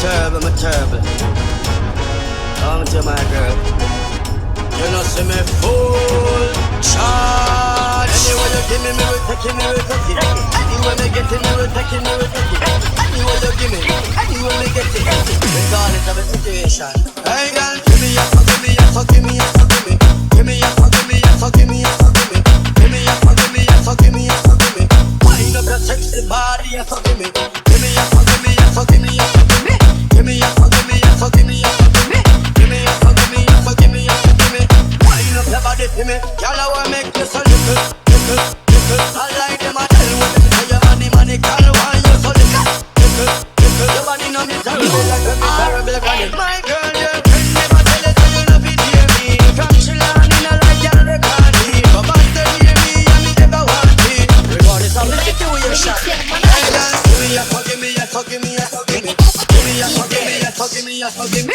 I'm terrible. Come to my girl. You know see me full charge. Anyway you give me will take it, me will take it. Anyway me get it, me will take it, me will take it. Anyway you give me, anyway me get it. Regardless of the situation. Hey girl, give me a, give me a, give me a, give me. Give me a, give me a, give me a, give me. Give me a, give me a, give me a, give me. Wind up your sexy body, a give me. Give me a, give me a, give me a, give me. Give me a, give me a, give me a, give me. Give me a, give me a, give me a, give me. Wind up your body for me. Girl, I wanna make you so little, little, little. I like them, I tell you what them say. Your money, girl, why you so little, little, little. Your body no miserable like a miserable granny. My girl, your friend never tell you that you love it, hear me. From Chillon in a like girl, they can't leave. But once they hear me, and me never want it. Regardless of the situation. Hey girl, give me a, give me a, give me a, give me. Give me a, give me a, give me a, give me.